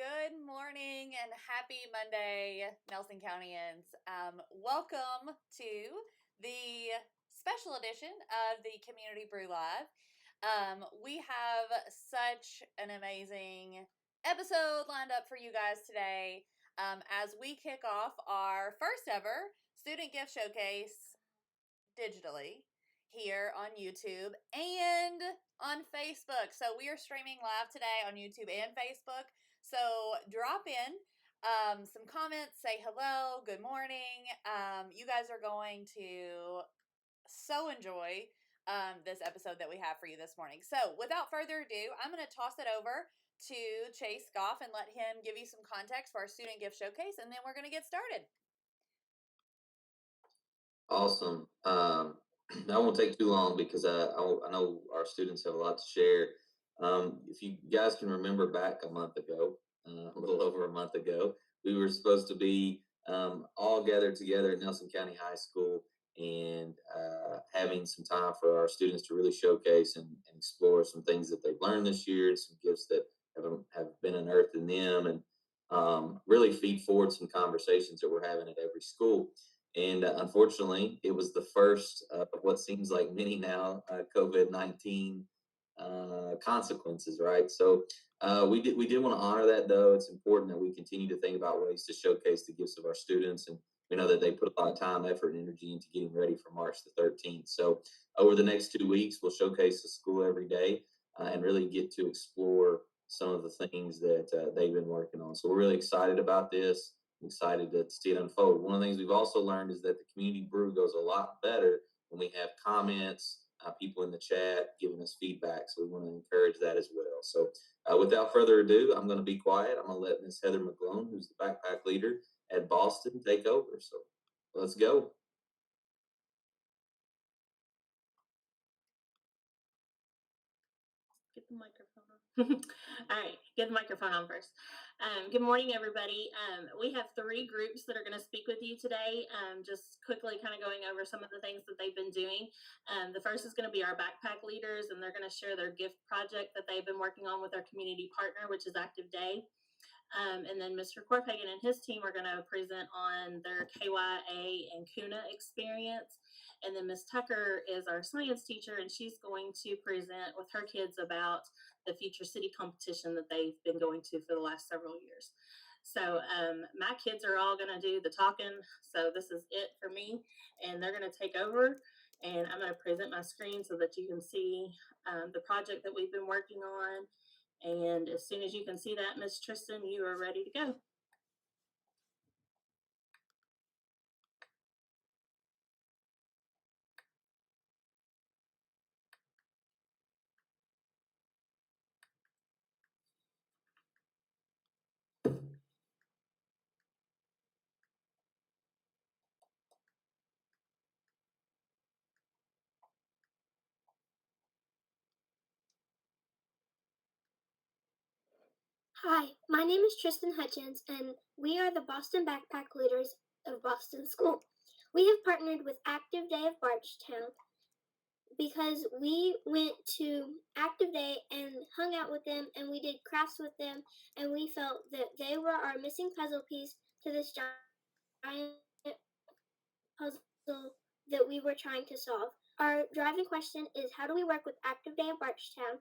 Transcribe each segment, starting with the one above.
Good morning and happy Monday, Nelson Countyans. Welcome to the special edition of the Community Brew Live. We have such an amazing episode lined up for you guys today as we kick off our first ever student gift showcase digitally here on YouTube and on Facebook. So we are streaming live today on YouTube and Facebook. So drop in some comments, say hello, good morning. You guys are going to so enjoy this episode that we have for you this morning. So without further ado, I'm going to toss it over to Chase Goff and let him give you some context for our student gift showcase, and then we're going to get started. Awesome. I won't take too long because I know our students have a lot to share. If you guys can remember back a month ago, a little over a month ago, we were supposed to be all gathered together at Nelson County High School and having some time for our students to really showcase and explore some things that they've learned this year and some gifts that have been unearthed in them and really feed forward some conversations that we're having at every school. And unfortunately, it was the first of what seems like many now COVID-19 consequences, right? So we did want to honor that, though. It's important that we continue to think about ways to showcase the gifts of our students, and we know that they put a lot of time, effort, and energy into getting ready for March the 13th. So over the next 2 weeks, we'll showcase the school every day and really get to explore some of the things that they've been working on. So we're really excited about this. Excited to see it unfold. One of the things we've also learned is that the community brew goes a lot better when we have comments, people in the chat giving us feedback. So we want to encourage that as well. So without further ado, I'm going to be quiet. I'm going to let Miss Heather McGlone, who's the backpack leader at Boston, take over. So let's go. Get the microphone on. All right, get the microphone on first. Good morning, everybody. We have 3 groups that are going to speak with you today. Just quickly kind of going over some of the things that they've been doing. The first is going to be our backpack leaders, and they're going to share their gift project that they've been working on with our community partner, which is Active Day. And then Mr. Corfagan and his team are going to present on their KYA and CUNA experience. And then Ms. Tucker is our science teacher, and she's going to present with her kids about the Future City competition that they've been going to for the last several years. So my kids are all going to do the talking. So this is it for me, and they're going to take over. And I'm going to present my screen so that you can see the project that we've been working on. And as soon as you can see that, Miss Tristan, you are ready to go. Hi, my name is Tristan Hutchins, and we are the Boston Backpack Leaders of Boston School. We have partnered with Active Day of Barchtown because we went to Active Day and hung out with them, and we did crafts with them, and we felt that they were our missing puzzle piece to this giant puzzle that we were trying to solve. Our driving question is, how do we work with Active Day of Barchtown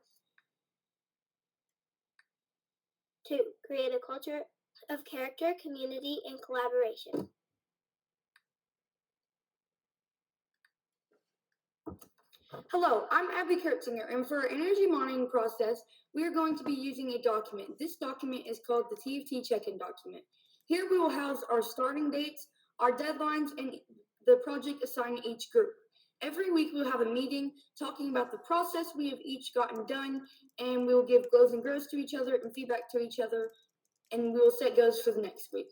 to create a culture of character, community, and collaboration? Hello, I'm Abby Kurtzinger, and for our energy monitoring process, we are going to be using a document. This document is called the TFT check-in document. Here we will house our starting dates, our deadlines, and the project assigned to each group. Every week we'll have a meeting talking about the process we have each gotten done, and we will give glows and grows to each other and feedback to each other, and we will set goals for the next week.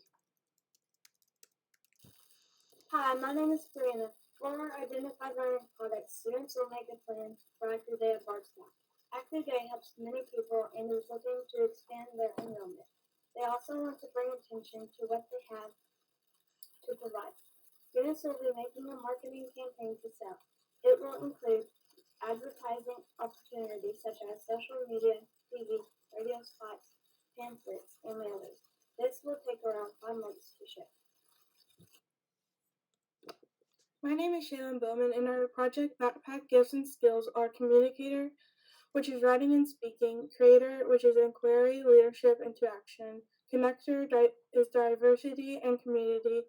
Hi, my name is Brianna. For our identified learning products, students will make a plan for Active Day at Barchtown. Active Day helps many people and is looking to expand their enrollment. They also want to bring attention to what they have to provide. Students will be making a marketing campaign to sell. It will include advertising opportunities such as social media, TV, radio spots, pamphlets, and mailers. Project Backpack Gifts and Skills are communicator, which is writing and speaking, creator, which is inquiry, leadership into action, connector is diversity and community,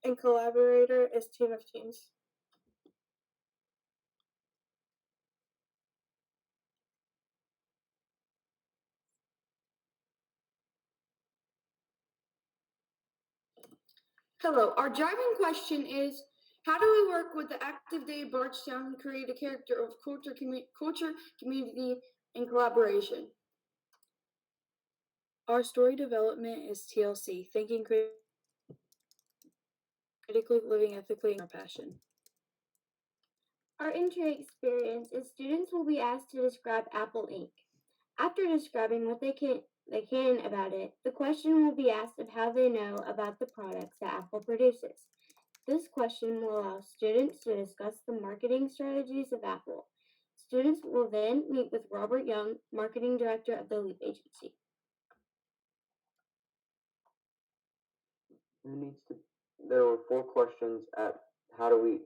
and collaborator is team of teams. Hello, our driving question is, how do we work with the active day at Bardstown to create a character of culture, community, and collaboration? Our story development is TLC, thinking critically, living ethically, and our passion. Our entry experience is students will be asked to describe Apple Inc. After describing what they can about it, the question will be asked of how they know about the products that Apple produces. This question will allow students to discuss the marketing strategies of Apple. Students will then meet with Robert Young, marketing director of the Leap Agency. There were 4 questions at how to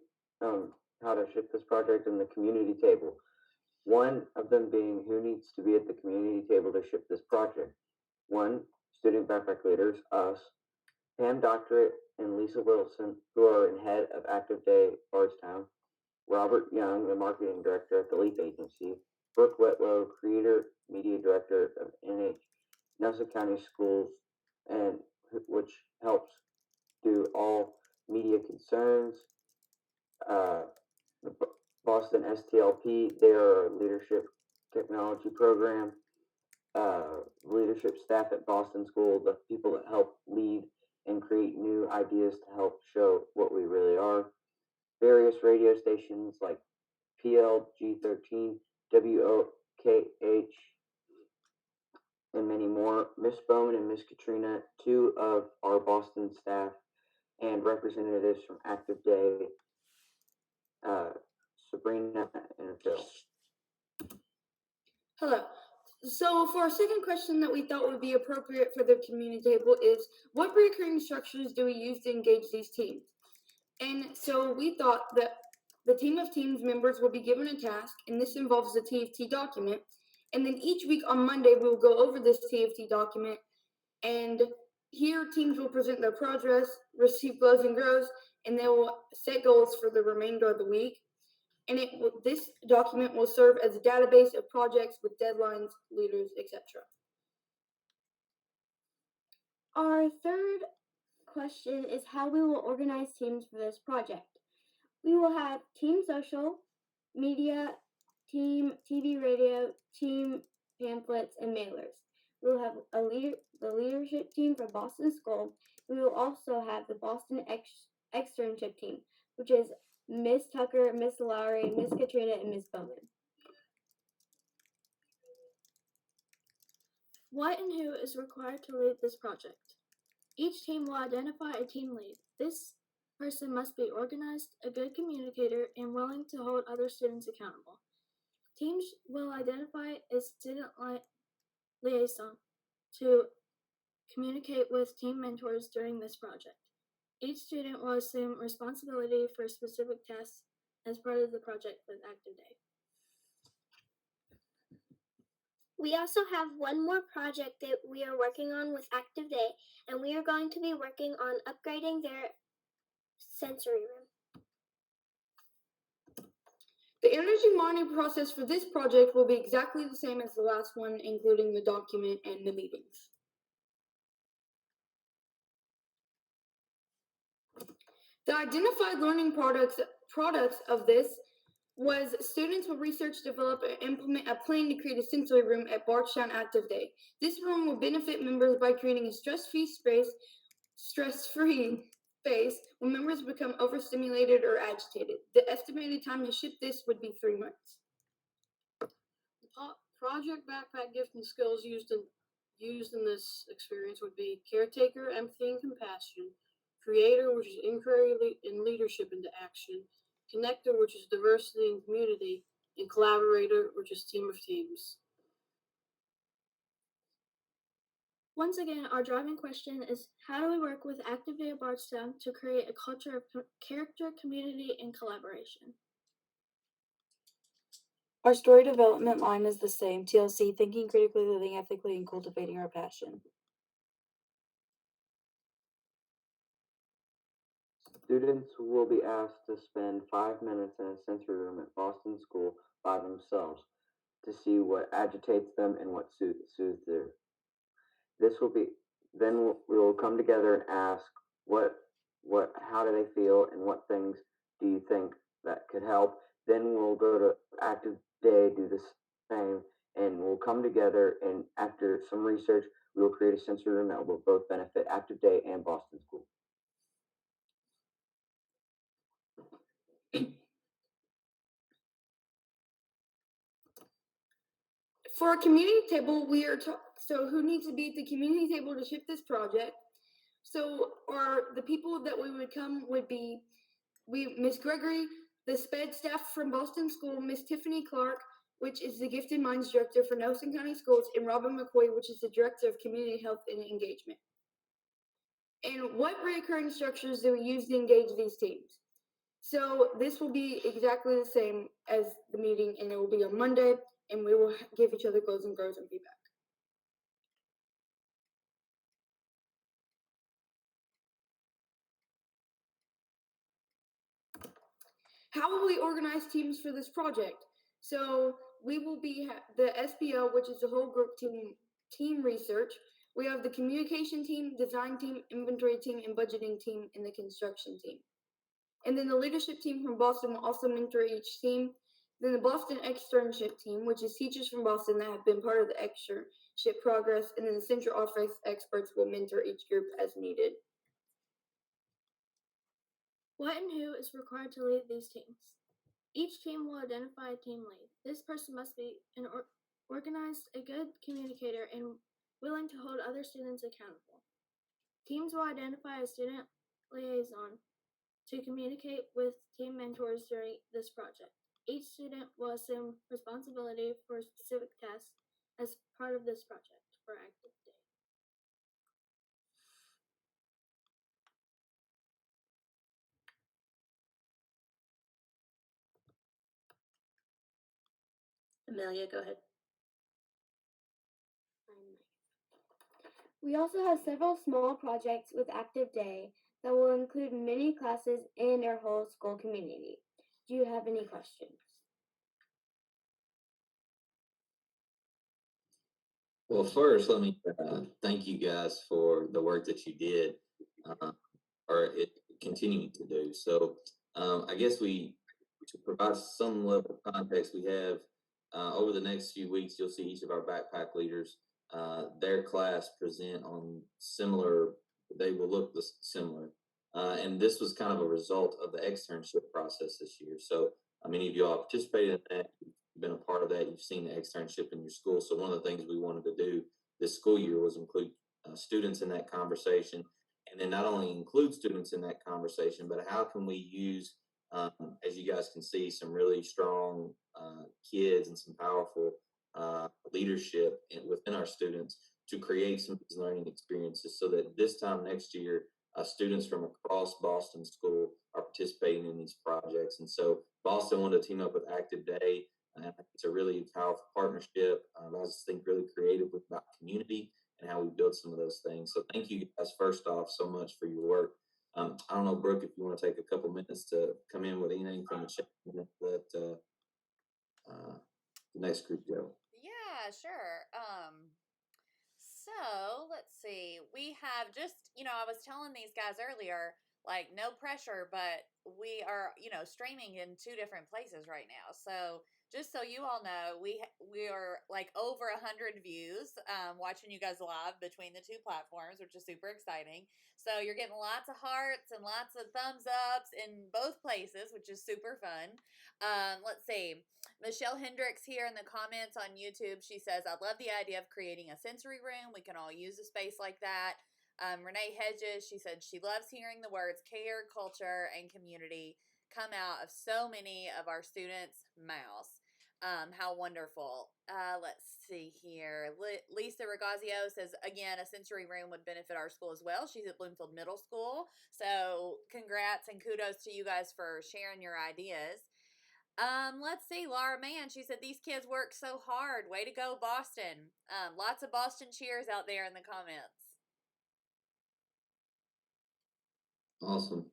ship this project in the community table. One of them being who needs to be at the community table to ship this project. 1, student backpack leaders, us, Pam Doctorate and Lisa Wilson, who are in head of Active Day Bardstown, Robert Young, the marketing director at the Leap Agency, Brooke Wetlow, creator media director of Nelson County Schools, and which helps do all media concerns. The Boston STLP, their leadership technology program, leadership staff at Boston School, the people that help lead and create new ideas to help show what we really are. Various radio stations like PLG13, WOKH, and many more. Miss Bowman and Miss Katrina, 2 of our Boston staff, and representatives from Active Day, Sabrina and Phil. Hello. So for our second question that we thought would be appropriate for the community table is, what recurring structures do we use to engage these teams? And so we thought that the team of teams members will be given a task, and this involves the TFT document. And then each week on Monday, we will go over this TFT document, and here teams will present their progress, receive blows and grows, and they will set goals for the remainder of the week. And this document will serve as a database of projects with deadlines, leaders, etc. Our third question is how we will organize teams for this project. We will have team social, media, team TV radio, team pamphlets, and mailers. We will have the leadership team for Boston School. We will also have the Boston externship team, which is Miss Tucker, Miss Lowry, Miss Katrina, and Miss Bowman. What and who is required to lead this project? Each team will identify a team lead. This person must be organized, a good communicator, and willing to hold other students accountable. Teams will identify a student liaison to communicate with team mentors during this project. Each student will assume responsibility for specific tasks as part of the project with Active Day. We also have one more project that we are working on with Active Day, and we are going to be working on upgrading their sensory room. The energy monitoring process for this project will be exactly the same as the last one, including the document and the meetings. The identified learning products of this was students will research, develop, and implement a plan to create a sensory room at Bardstown Active Day. This room will benefit members by creating a stress-free space when members become overstimulated or agitated. The estimated time to ship this would be 3 months. Project Backpack Gift and Skills used in this experience would be caretaker, empathy, and compassion, creator, which is inquiry and leadership into action, connector, which is diversity and community, and collaborator, which is team of teams. Once again, our driving question is, how do we work with Active Day at Bardstown to create a culture of character, community, and collaboration? Our story development line is the same, TLC, thinking critically, living ethically, and cultivating our passion. Students will be asked to spend 5 minutes in a sensory room at Boston School by themselves to see what agitates them and what soothes their. This will be then we will come together and ask how do they feel and what things do you think that could help. Then we'll go to active day, do the same, and we'll come together and after some research, we will create a sensory room that will both benefit active day and Boston School. For our community table, so who needs to be at the community table to ship this project? So the people that we would come would be Miss Gregory, the SPED staff from Boston School, Miss Tiffany Clark, which is the Gifted Minds Director for Nelson County Schools, and Robin McCoy, which is the Director of Community Health and Engagement. And what recurring structures do we use to engage these teams? So this will be exactly the same as the meeting, and it will be on Monday, and we will give each other closing throws and feedback. How will we organize teams for this project? So we will be the SPO, which is the whole group team research. We have the communication team, design team, inventory team, and budgeting team, and the construction team. And then the leadership team from Boston will also mentor each team. Then the Boston externship team, which is teachers from Boston that have been part of the externship progress, and then the central office experts will mentor each group as needed. What and who is required to lead these teams? Each team will identify a team lead. This person must be an organized, a good communicator, and willing to hold other students accountable. Teams will identify a student liaison to communicate with team mentors during this project. Each student will assume responsibility for a specific task as part of this project for active day. Amelia, go ahead. We also have several small projects with Active Day that will include many classes in our whole school community. Do you have any questions? Well, first, let me thank you guys for the work that you did, or continuing to do. So, I guess to provide some level of context, we have over the next few weeks, you'll see each of our backpack leaders, their class present on similar. They will look similar, and this was kind of a result of the externship process this year. So, many of you all participated in that. Been a part of that. You've seen the externship in your school. So one of the things we wanted to do this school year was include students in that conversation, and then not only include students in that conversation, but how can we use, as you guys can see, some really strong kids and some powerful leadership within our students to create some of these learning experiences, so that this time next year, students from across Boston School are participating in these projects. And so Boston wanted to team up with Active Day. It's a really powerful partnership. I just think really creative about community and how we build some of those things. So thank you guys, first off, so much for your work. I don't know, Brooke, if you want to take a couple minutes to come in with anything from the chat and let the next group go. Yeah, sure. So let's see. We have just, I was telling these guys earlier, like no pressure, but we are, streaming in 2 different places right now. So just so you all know, we are like over 100 views watching you guys live between the 2 platforms, which is super exciting. So you're getting lots of hearts and lots of thumbs ups in both places, which is super fun. Let's see. Michelle Hendricks here in the comments on YouTube, she says, I love the idea of creating a sensory room. We can all use a space like that. Renee Hedges, she said she loves hearing the words care, culture, and community come out of so many of our students' mouths. How wonderful. Let's see here. Lisa Regazio says, again, a sensory room would benefit our school as well. She's at Bloomfield Middle School. So congrats and kudos to you guys for sharing your ideas. Let's see, Laura Mann. She said these kids work so hard. Way to go, Boston. Lots of Boston cheers out there in the comments. Awesome.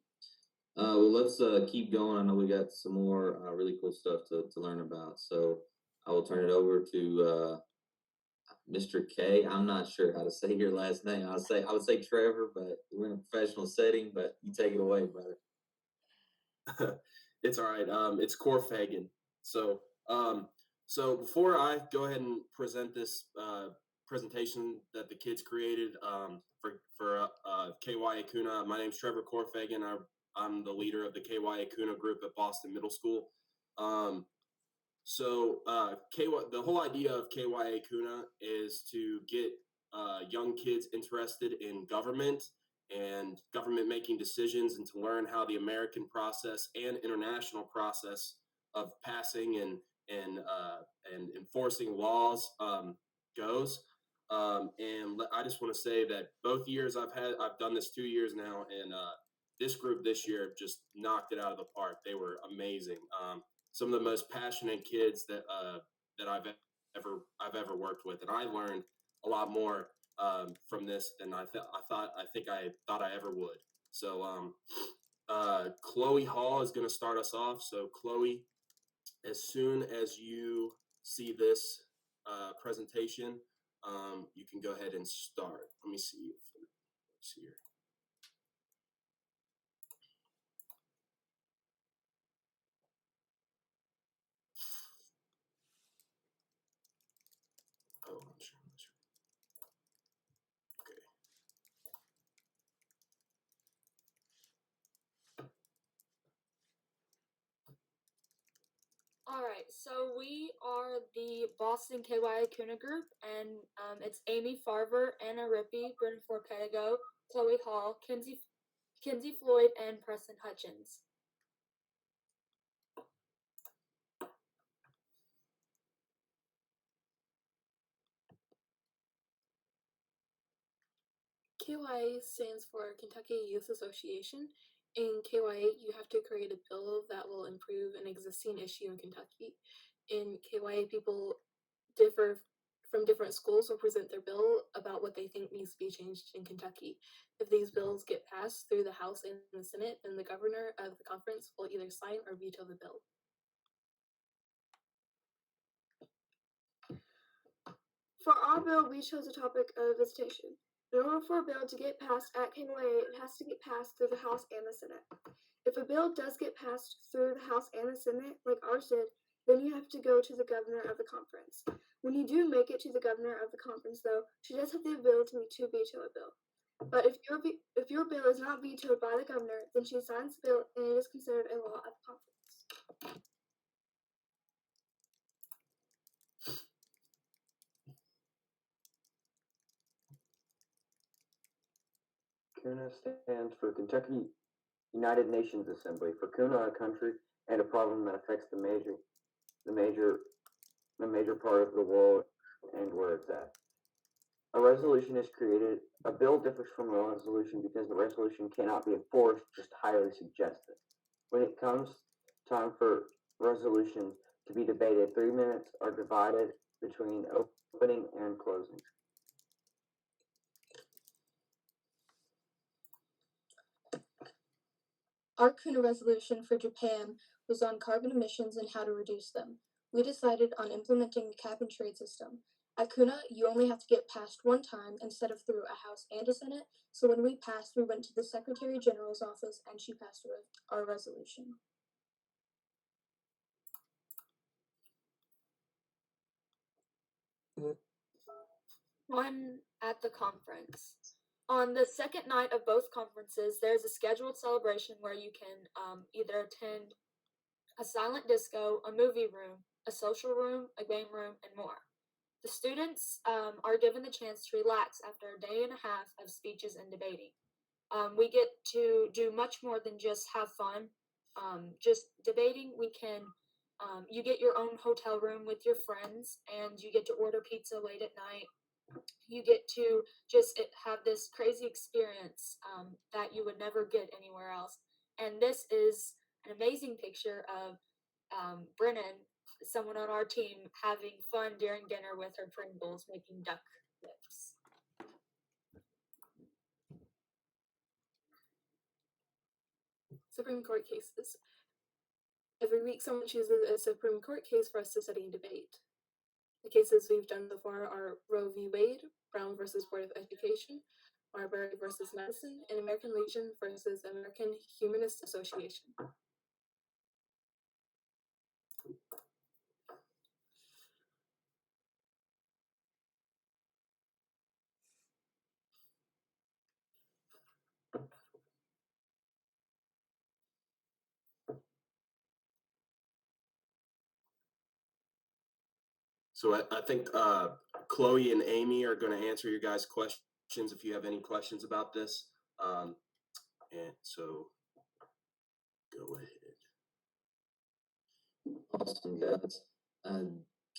Well, let's keep going. I know we got some more really cool stuff to learn about. So I will turn it over to Mr. K. I'm not sure how to say your last name. I would say Trevor, but we're in a professional setting. But you take it away, brother. It's all right. It's Corfagan. So before I go ahead and present this presentation that the kids created for KYA Kuna, my name's Trevor Corfagan. I'm the leader of the KYA Kuna group at Boston Middle School. The whole idea of KYA Kuna is to get young kids interested in government and government making decisions, and to learn how the American process and international process of passing and enforcing laws goes. And I just want to say that both years I've done this 2 years now, and this group this year just knocked it out of the park. They were amazing. Some of the most passionate kids that I've ever worked with, and I learned a lot more from this than I thought I ever would. So Chloe Hall is going to start us off. So Chloe, as soon as you see this presentation, you can go ahead and start. Let me see if it works here. Oh, I'm sure. Okay. All right, so we are the Boston KYA Kuna group, and it's Amy Farver, Anna Rippey, Bryn Forpetigo, Chloe Hall, Kinsey Floyd, and Preston Hutchins. KYA stands for Kentucky Youth Association. In KYA, you have to create a bill that will improve an existing issue in Kentucky. In KYA, people differ from different schools will present their bill about what they think needs to be changed in Kentucky. If these bills get passed through the House and the Senate, then the governor of the conference will either sign or veto the bill. For our bill, we chose the topic of visitation. In order for a bill to get passed at KYA, it has to get passed through the House and the Senate. If a bill does get passed through the House and the Senate, like ours did, then you have to go to the governor of the conference. When you do make it to the governor of the conference, though, she does have the ability to veto a bill. But if your bill is not vetoed by the governor, then she signs the bill and it is considered a law at the conference. Kuna stands for Kentucky United Nations Assembly. For Kuna, a country and a problem that affects the major part of the world and where it's at. A resolution is created. A bill differs from a resolution because the resolution cannot be enforced, just highly suggested. When it comes time for resolutions to be debated, 3 minutes are divided between opening and closing. Our Kuna resolution for Japan was on carbon emissions and how to reduce them. We decided on implementing the cap and trade system. At Kuna, you only have to get passed one time instead of through a House and a Senate, so when we passed, we went to the Secretary General's office and she passed our resolution. One at the conference. On the second night of both conferences, there's a scheduled celebration where you can either attend a silent disco, a movie room, a social room, a game room, and more. The students are given the chance to relax after a day and a half of speeches and debating. We get to do much more than just have fun. Just debating, you get your own hotel room with your friends, and you get to order pizza late at night. You get to just have this crazy experience that you would never get anywhere else. And this is an amazing picture of Brennan, someone on our team, having fun during dinner with her Pringles, making duck lips. Supreme Court cases. Every week, someone chooses a Supreme Court case for us to study and debate. The cases we've done so far are Roe v. Wade, Brown versus Board of Education, Marbury versus Madison, and American Legion versus American Humanist Association. So I think Chloe and Amy are going to answer your guys' questions if you have any questions about this. And so go ahead. Awesome, guys.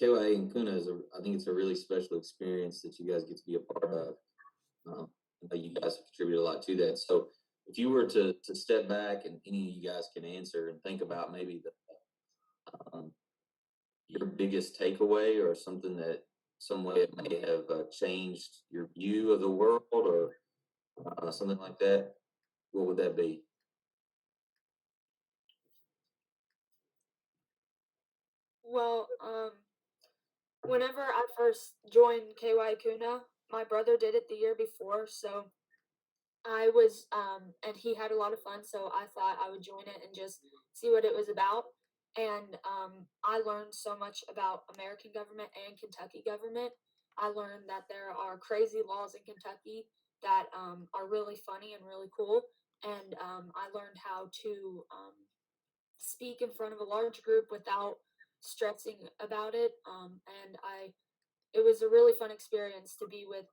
KYA and Kuna I think it's a really special experience that you guys get to be a part of. I know you guys have contributed a lot to that. So if you were to step back, and any of you guys can answer and think about maybe your biggest takeaway, or something that some way it may have changed your view of the world, or something like that, what would that be? Well, whenever I first joined KY Kuna, my brother did it the year before, so I was, and he had a lot of fun, so I thought I would join it and just see what it was about. And I learned so much about American government and Kentucky government. I learned that there are crazy laws in Kentucky that are really funny and really cool. And I learned how to speak in front of a large group without stressing about it. It was a really fun experience to be with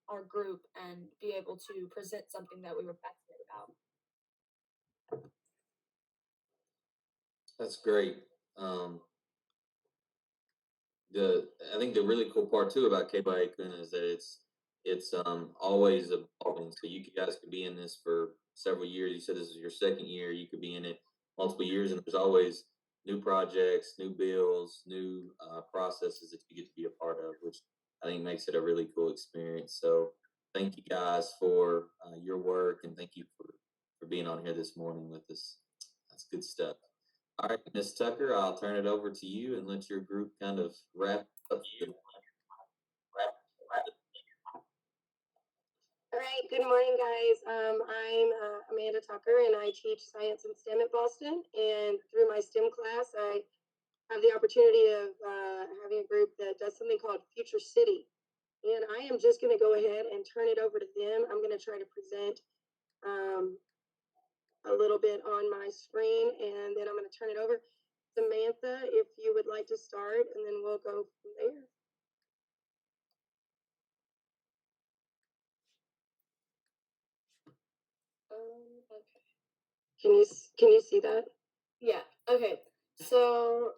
our group and be able to present something that we were passionate about. That's great. I think the really cool part too about KYA Kuna is that it's always evolving. So you guys could be in this for several years. You said this is your second year. You could be in it multiple years, and there's always new projects, new bills, new processes that you get to be a part of, which I think makes it a really cool experience. So thank you guys for your work, and thank you for being on here this morning with us. That's good stuff. All right, Ms. Tucker, I'll turn it over to you and let your group kind of wrap up. All right, good morning, guys. I'm Amanda Tucker, and I teach science and STEM at Boston. And through my STEM class, I have the opportunity of having a group that does something called Future City. And I am just going to go ahead and turn it over to them. I'm going to try to present a little bit on my screen, and then I'm going to turn it over. Samantha, if you would like to start, and then we'll go from there. Okay. Can you see that? Yeah. Okay. So,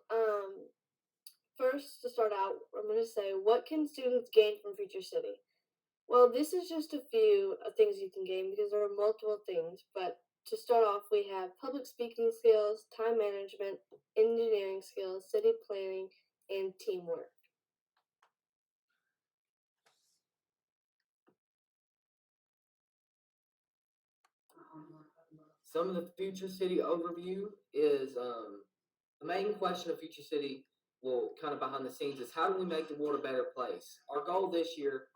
first to start out, I'm going to say, what can students gain from Future City? Well, this is just a few things you can gain because there are multiple things. But to start off, we have public speaking skills, time management, engineering skills, city planning, and teamwork. Some of the Future City overview is the main question of Future City, well, kind of behind the scenes, is how do we make the world a better place? Our goal this year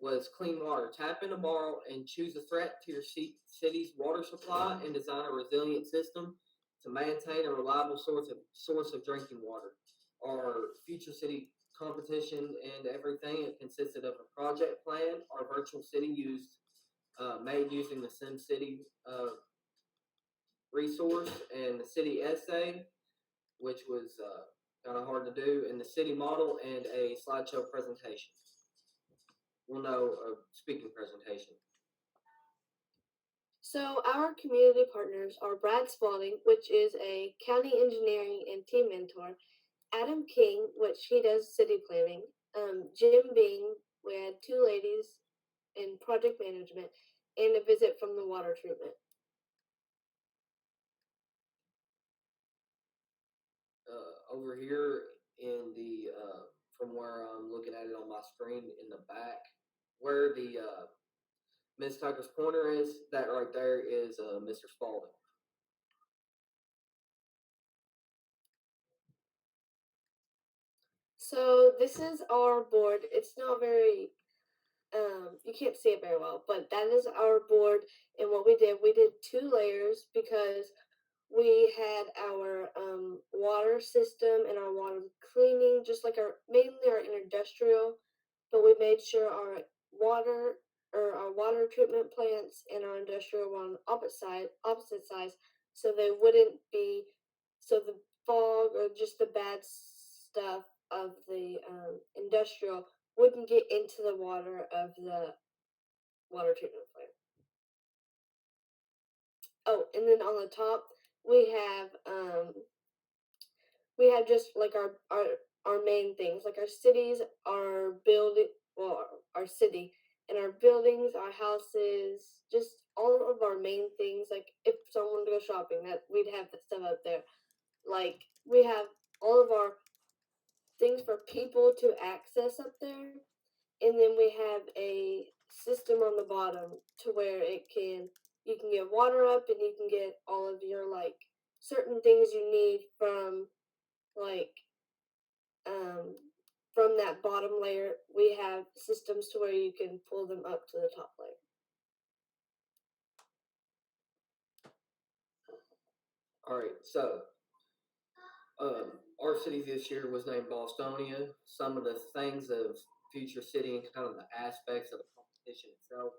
was clean water. Tap into, borrow, and choose a threat to your city's water supply and design a resilient system to maintain a reliable source of drinking water. Our Future City competition and everything, it consisted of a project plan. Our virtual city made using the SimCity resource, and the city essay, which was kind of hard to do, and the city model, and a slideshow presentation. Well, no, a speaking presentation. So our community partners are Brad Spalding, which is a county engineering and team mentor, Adam King, which he does city planning, Jim Bing, we had two ladies in project management, and a visit from the water treatment. over here in the from where I'm looking at it on my screen in the back, where the Miss Tucker's pointer is, that right there is Mr. Spalding. So this is our board. It's not very you can't see it very well, but that is our board. And what we did 2 layers because we had our water system and our water cleaning, just like mainly our industrial, but we made sure our water treatment plants and our industrial were on the opposite sides, so they wouldn't be, so the fog or just the bad stuff of the industrial wouldn't get into the water of the water treatment plant. Oh, and then on the top we have just like our main things, like our cities, our building, well, our city and our buildings, our houses, just all of our main things. Like if someone wanted to go shopping, that we'd have that stuff up there. Like we have all of our things for people to access up there, and then we have a system on the bottom to where you can get water up and you can get all of your like certain things you need like um from that bottom layer. We have systems to where you can pull them up to the top layer. All right, so our city this year was named Bostonia. Some of the things of Future City and kind of the aspects of the competition itself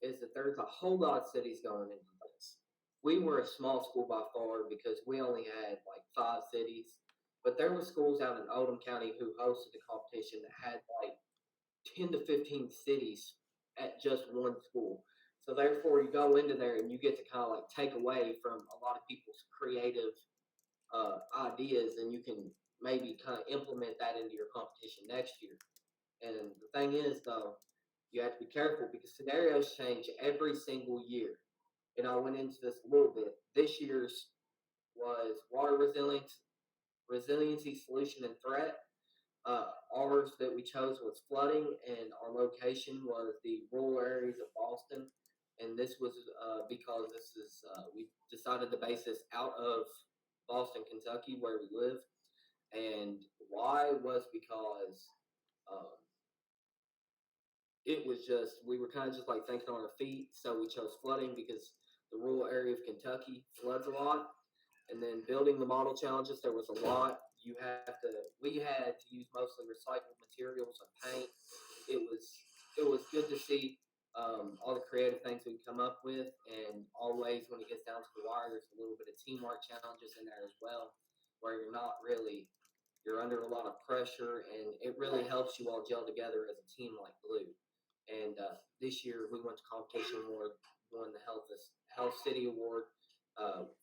is that there's a whole lot of cities going into this. We were a small school by far because we only had like 5 cities, but there were schools out in Oldham County who hosted the competition that had like 10 to 15 cities at just one school. So therefore, you go into there and you get to kind of like take away from a lot of people's creative ideas, and you can maybe kind of implement that into your competition next year. And the thing is, though, you have to be careful because scenarios change every single year. And I went into this a little bit. This year's was water resiliency, solution, and threat. Ours that we chose was flooding, and our location was the rural areas of Boston. And this was because this is we decided to base this out of Boston, Kentucky, where we live. And why was because um, it was just we were kind of just like thinking on our feet. So we chose flooding because the rural area of Kentucky floods a lot. And then building the model challenges, there was a lot. We had to use mostly recycled materials and paint. It was good to see all the creative things we come up with, and always when it gets down to the wire, there's a little bit of teamwork challenges in there as well, where you're under a lot of pressure, and it really helps you all gel together as a team like glue. And this year we went to competition award, won the Health City Award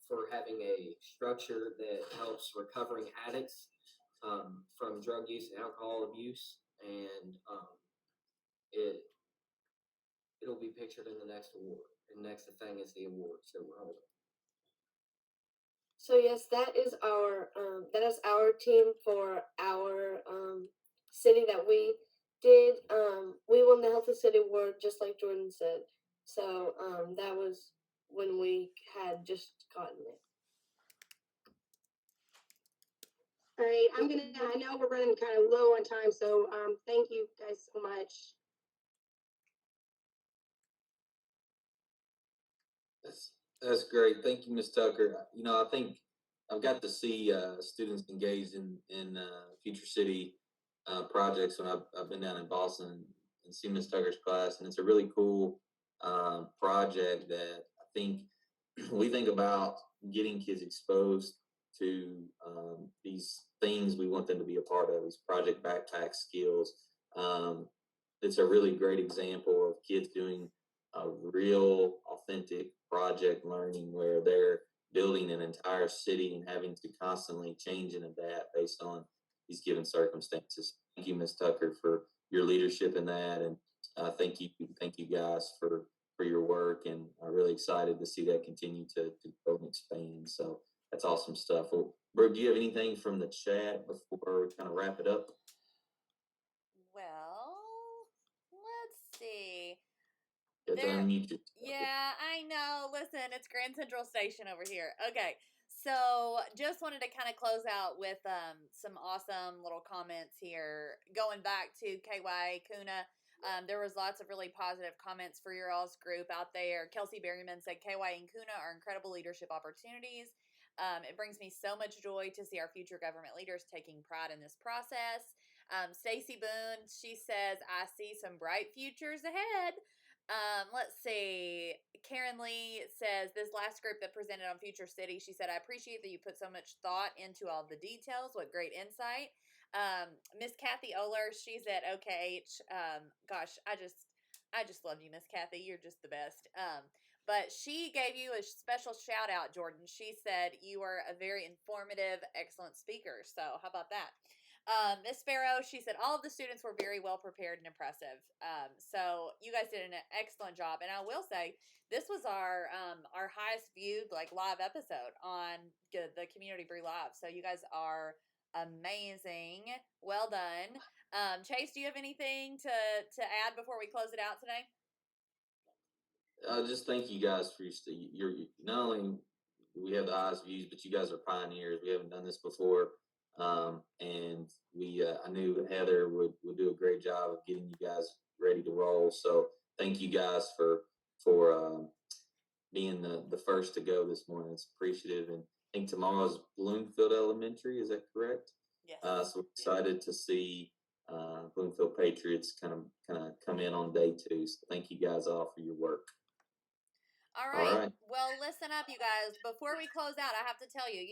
for having a structure that helps recovering addicts from drug use and alcohol abuse, and it'll be pictured in the next award. And next thing is the awards that we're holding. So yes, that is our team for our city that we did. We won the Healthy City Award just like Jordan said. So that was when we had just gotten it. All right, I know we're running kind of low on time, so thank you guys so much. That's great. Thank you, Ms. Tucker. I think I've got to see students engaged in Future City projects when I've been down in Boston and seen Ms. Tucker's class, and it's a really cool project that I think we think about getting kids exposed to these things we want them to be a part of, these project backpack skills. It's a really great example of kids doing a real authentic project learning where they're building an entire city and having to constantly change and adapt based on these given circumstances. Thank you, Ms. Tucker, for your leadership in that, and thank you guys for your work, and I'm really excited to see that continue to grow and expand. So that's awesome stuff. Well, Brooke, do you have anything from the chat before we kind of wrap it up? Well, let's see. You have to unmute yourself. Yeah, I know. Listen, it's Grand Central Station over here. Okay, so just wanted to kind of close out with some awesome little comments here. Going back to KY Kuna, there was lots of really positive comments for your all's group out there. Kelsey Berryman said KY and Kuna are incredible leadership opportunities. It brings me so much joy to see our future government leaders taking pride in this process. Stacy Boone, she says, I see some bright futures ahead. Let's see. Karen Lee says, this last group that presented on Future City, she said, I appreciate that you put so much thought into all the details. What great insight. Miss Kathy Oler, she's at OKH. Gosh, I just love you, Miss Kathy. You're just the best. But she gave you a special shout out, Jordan. She said you are a very informative, excellent speaker. So how about that? Miss Sparrow, she said all of the students were very well prepared and impressive. So you guys did an excellent job. And I will say this was our highest viewed like live episode on the Community Brew Live. So you guys are amazing. Well done. Chase, do you have anything to add before we close it out today? Just thank you guys for your not only do we have the highest views, but you guys are pioneers. We haven't done this before. And I knew Heather would do a great job of getting you guys ready to roll. So thank you guys for being the first to go this morning. It's appreciative. And I think tomorrow's Bloomfield Elementary. Is that correct? Yes. So we're excited to see Bloomfield Patriots kind of come in on day 2. So thank you guys all for your work. All right. Well, listen up, you guys. Before we close out, I have to tell you,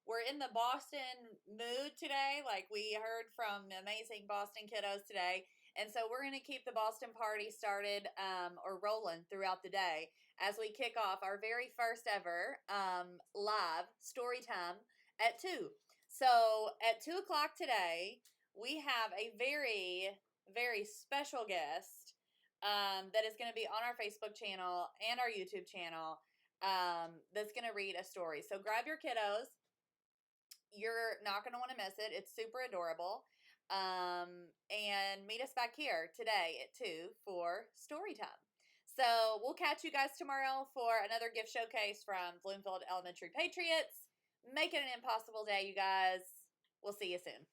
we're in the Boston mood today. Like we heard from amazing Boston kiddos today. And so we're going to keep the Boston party started or rolling throughout the day as we kick off our very first ever live story time at 2. So at 2 o'clock today, we have a very, very special guest that is going to be on our Facebook channel and our YouTube channel that's going to read a story. So grab your kiddos. You're not going to want to miss it. It's super adorable. And meet us back here today at 2 for story time. So we'll catch you guys tomorrow for another gift showcase from Bloomfield Elementary Patriots. Make it an impossible day, you guys. We'll see you soon.